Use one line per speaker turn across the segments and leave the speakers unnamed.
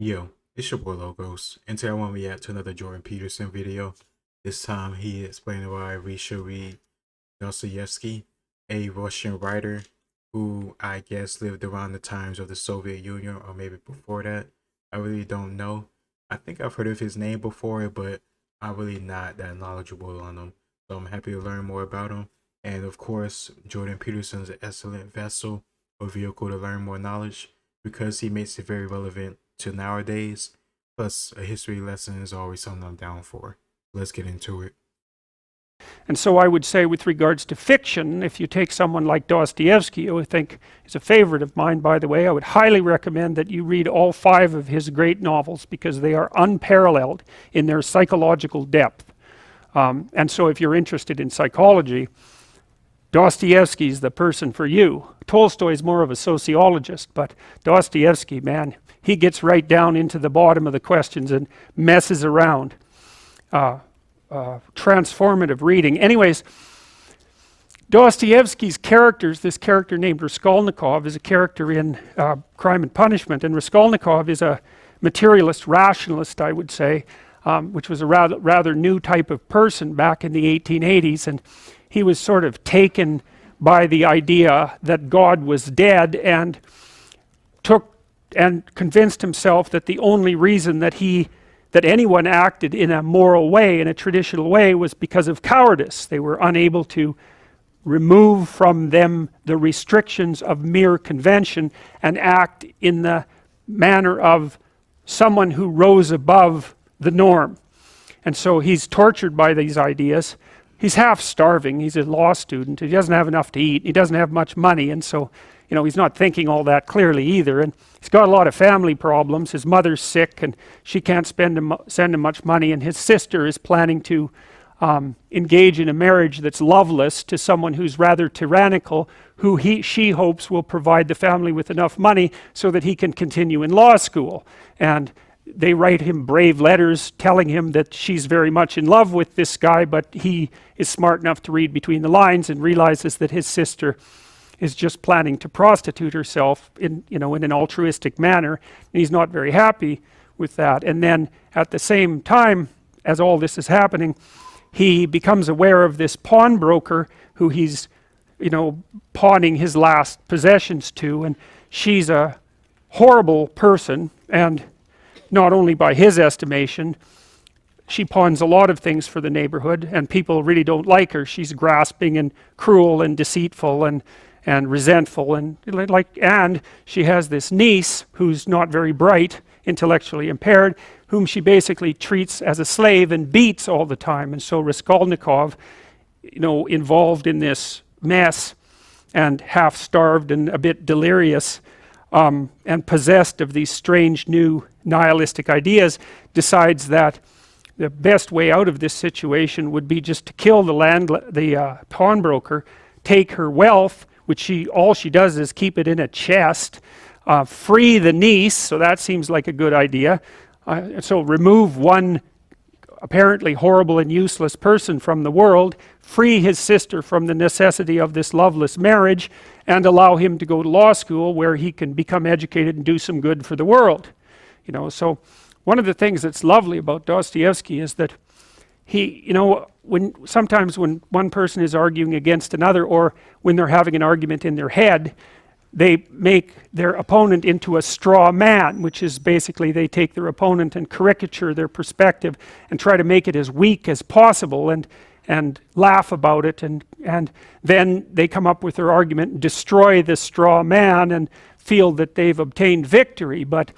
Yo, it's your boy Logos, and today I want to react to another Jordan Peterson video. This time he explained why we should read Dostoyevsky, a Russian writer who I guess lived around the times of the Soviet Union or maybe before that. I really don't know. I think I've heard of his name before, but I'm really not that knowledgeable on him. So I'm happy to learn more about him. And of course, Jordan Peterson is an excellent vessel or vehicle to learn more knowledge because he makes it very relevant to nowadays. Plus, a history lesson is always something I'm down for. Let's get into it.
And so I would say with regards to fiction, if you take someone like Dostoyevsky, who I think is a favorite of mine, by the way, I would highly recommend that you read all 5 of his great novels because they are unparalleled in their psychological depth. And so if you're interested in psychology, Dostoyevsky is the person for you. Tolstoy is more of a sociologist, but Dostoyevsky, man, he gets right down into the bottom of the questions and messes around. Transformative reading. Anyways, Dostoyevsky's characters, this character named Raskolnikov is a character in Crime and Punishment, and Raskolnikov is a materialist rationalist, I would say, which was a rather new type of person back in the 1880s, and he was sort of taken by the idea that God was dead and convinced himself that the only reason that anyone acted in a moral way, in a traditional way, was because of cowardice. They were unable to remove from them the restrictions of mere convention and act in the manner of someone who rose above the norm. And so he's tortured by these ideas. He's half starving. He's a law student. He doesn't have enough to eat. He doesn't have much money, and so he's not thinking all that clearly either. And he's got a lot of family problems. His mother's sick, and she can't send him much money. And his sister is planning to engage in a marriage that's loveless to someone who's rather tyrannical, who she hopes will provide the family with enough money so that he can continue in law school. And they write him brave letters telling him that she's very much in love with this guy, but he is smart enough to read between the lines and realizes that his sister is just planning to prostitute herself in an altruistic manner, and he's not very happy with that. And then at the same time as all this is happening, he becomes aware of this pawnbroker who he's pawning his last possessions to, and she's a horrible person, and not only by his estimation, she pawns a lot of things for the neighborhood, and people really don't like her. She's grasping and cruel and deceitful and resentful, and she has this niece who's not very bright, intellectually impaired, whom she basically treats as a slave and beats all the time. And so Raskolnikov, involved in this mess and half starved and a bit delirious, and possessed of these strange new nihilistic ideas, decides that the best way out of this situation would be just to kill the pawnbroker, take her wealth, which all she does is keep it in a chest, free the niece, so that seems like a good idea. So remove one apparently horrible and useless person from the world, free his sister from the necessity of this loveless marriage, and allow him to go to law school where he can become educated and do some good for the world. So one of the things that's lovely about Dostoyevsky is that sometimes when one person is arguing against another, or when they're having an argument in their head, they make their opponent into a straw man, which is basically they take their opponent and caricature their perspective and try to make it as weak as possible and laugh about it, and then they come up with their argument and destroy the straw man and feel that they've obtained victory. But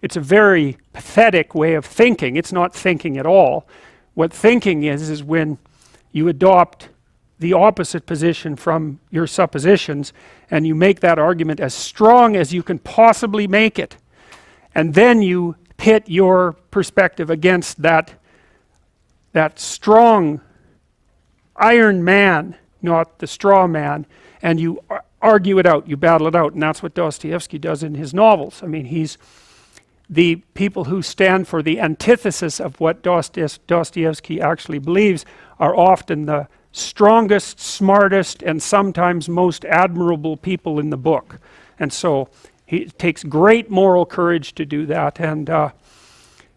it's a very pathetic way of thinking. It's not thinking at all. What thinking is when you adopt the opposite position from your suppositions and you make that argument as strong as you can possibly make it, and then you pit your perspective against that strong iron man, not the straw man, and you argue it out, you battle it out. And that's what Dostoyevsky does in his novels. I mean, the people who stand for the antithesis of what Dostoyevsky actually believes are often the strongest, smartest, and sometimes most admirable people in the book. And so It takes great moral courage to do that. And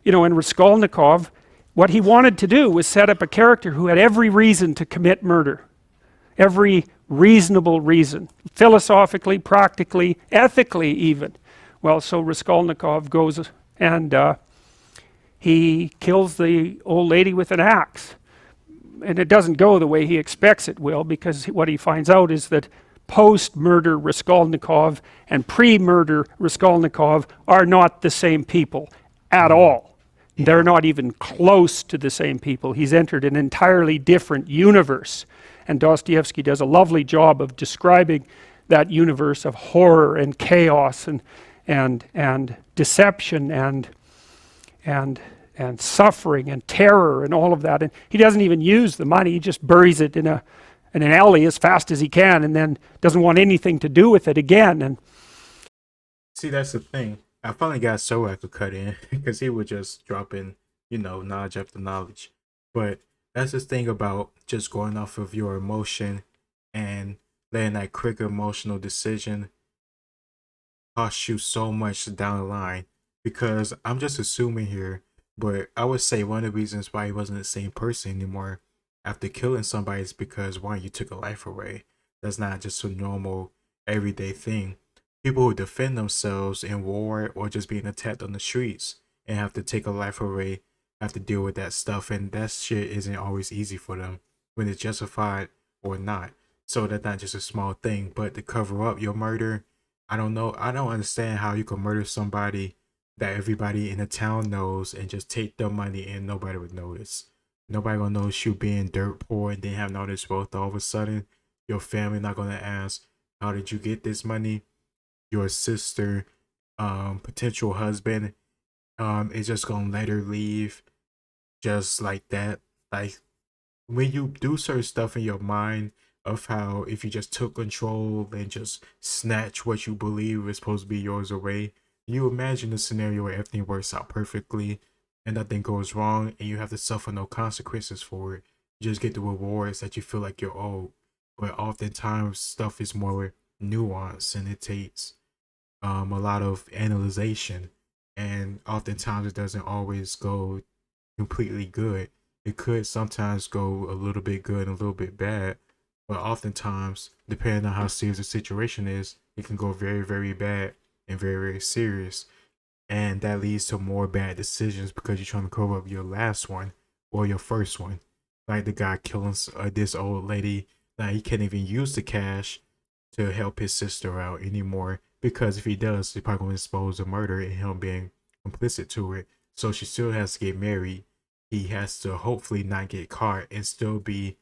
you know, in Raskolnikov, what he wanted to do was set up a character who had every reason to commit murder, every reasonable reason, philosophically, practically, ethically even. Well, so Raskolnikov goes and he kills the old lady with an axe, and it doesn't go the way he expects it will, because what he finds out is that post-murder Raskolnikov and pre-murder Raskolnikov are not the same people at all. They're not even close to the same people. He's entered an entirely different universe, and Dostoyevsky does a lovely job of describing that universe of horror and chaos and deception and suffering and terror and all of that. And he doesn't even use the money. He just buries it in an alley as fast as he can, and then doesn't want anything to do with it again. And
See, that's the thing. I finally got Sorek to cut in because he would just drop in, knowledge after knowledge. But that's the thing about just going off of your emotion and letting that quick emotional decision cost you so much down the line. Because I'm just assuming here, but I would say one of the reasons why he wasn't the same person anymore after killing somebody is because, one, you took a life away. That's not just a normal, everyday thing. People who defend themselves in war or just being attacked on the streets and have to take a life away have to deal with that stuff, and that shit isn't always easy for them when it's justified or not. So that's not just a small thing, but to cover up your murder, I don't know. I don't understand how you can murder somebody that everybody in the town knows and just take their money and nobody would notice. Nobody gonna notice you being dirt poor and then have all this wealth all of a sudden. Your family not gonna ask, how did you get this money? Your sister, potential husband, is just gonna let her leave just like that. Like, when you do certain stuff in your mind of how if you just took control and just snatch what you believe is supposed to be yours away, you imagine a scenario where everything works out perfectly and nothing goes wrong and you have to suffer no consequences for it. You just get the rewards that you feel like you're owed. But oftentimes stuff is more nuanced and it takes a lot of analyzation, and oftentimes it doesn't always go completely good. It could sometimes go a little bit good and a little bit bad, but oftentimes, depending on how serious the situation is, it can go very, very bad and very, very serious. And that leads to more bad decisions because you're trying to cover up your last one or your first one. Like the guy killing this old lady. Now he can't even use the cash to help his sister out anymore, because if he does, he's probably going to expose the murder and him being complicit to it. So she still has to get married. He has to hopefully not get caught and still be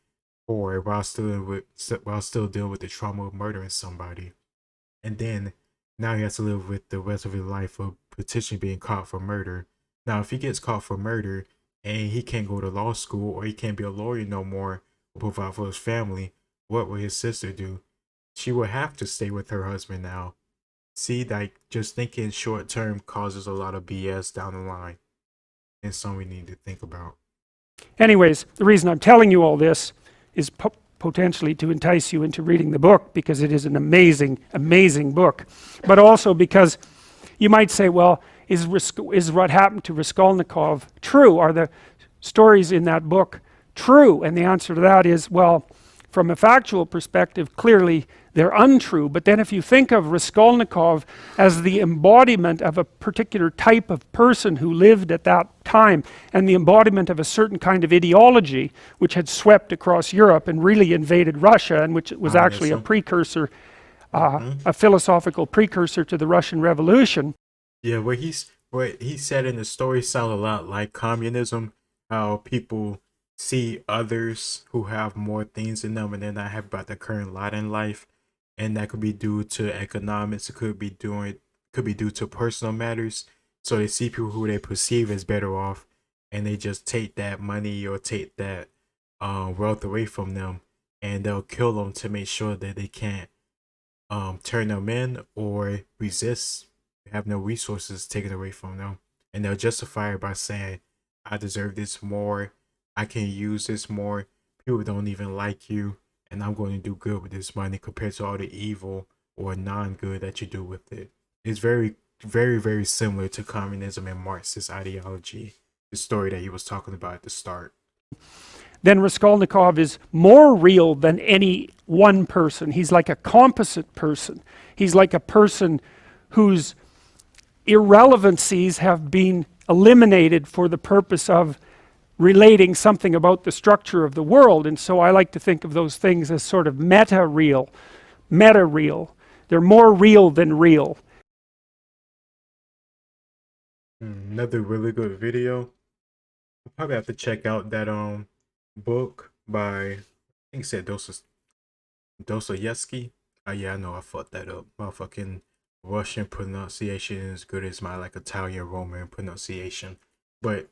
poor while still dealing with the trauma of murdering somebody. And then now he has to live with the rest of his life of potentially being caught for murder. Now, if he gets caught for murder and he can't go to law school or he can't be a lawyer no more or provide for his family, what will his sister do? She will have to stay with her husband now. See, like, just thinking short term causes a lot of BS down the line, and something we need to think about.
anyways, the reason I'm telling you all this is potentially to entice you into reading the book, because it is an amazing, amazing book. But also because you might say, well, is what happened to Raskolnikov true? Are the stories in that book true? And the answer to that is, well, from a factual perspective, clearly they're untrue. But then if you think of Raskolnikov as the embodiment of a particular type of person who lived at that time, and the embodiment of a certain kind of ideology which had swept across Europe and really invaded Russia, and which was actually a precursor, a philosophical precursor to the Russian Revolution.
Yeah, what he said in the story sound a lot like communism. How people see others who have more things in them and they're not happy about their current lot in life, and that could be due to economics. It could be due to personal matters. So they see people who they perceive as better off, and they just take that money or take that wealth away from them, and they'll kill them to make sure that they can't turn them in or resist, have no resources taken away from them, and they'll justify it by saying, "I deserve this more. I can use this more. People don't even like you, and I'm going to do good with this money compared to all the evil or non-good that you do with it." It's very similar to communism and Marxist ideology, the story that he was talking about at the start.
Then Raskolnikov is more real than any one person. He's like a composite person. He's like a person whose irrelevancies have been eliminated for the purpose of relating something about the structure of the world. And so I like to think of those things as sort of meta-real. They're more real than real.
Another really good video. I'll probably have to check out that book by, I think it said Dostoyevsky. Yeah, I know I fucked that up. Motherfucking Russian pronunciation is as good as my like Italian Roman pronunciation. But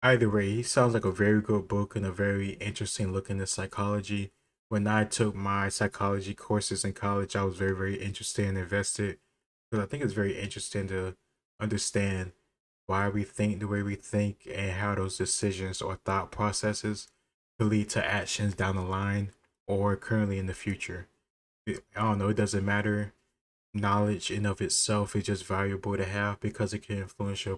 either way, he sounds like a very good book and a very interesting look into psychology. When I took my psychology courses in college, I was very interested and invested, because I think it's very interesting to understand why we think the way we think and how those decisions or thought processes could lead to actions down the line or currently in the future. I don't know, it doesn't matter. Knowledge in of itself is just valuable to have because it can influence your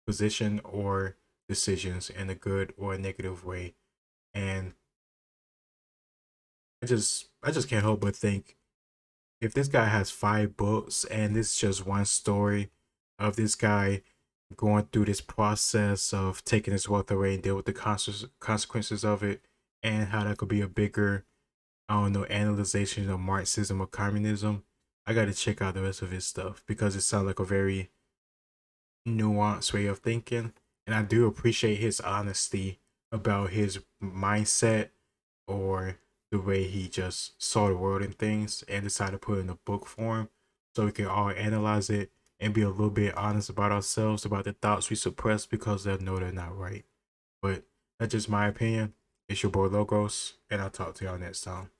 position or decisions in a good or a negative way. And I just can't help but think, if this guy has 5 books and this is just one story of this guy going through this process of taking his wealth away and deal with the consequences of it, and how that could be a bigger, I don't know, analyzation of Marxism or communism, I got to check out the rest of his stuff because it sounds like a very nuanced way of thinking. And I do appreciate his honesty about his mindset or the way he just saw the world and things and decided to put it in a book form so we can all analyze it and be a little bit honest about ourselves, about the thoughts we suppress because they know they're not right. But that's just my opinion. It's your boy Logos, and I'll talk to y'all next time.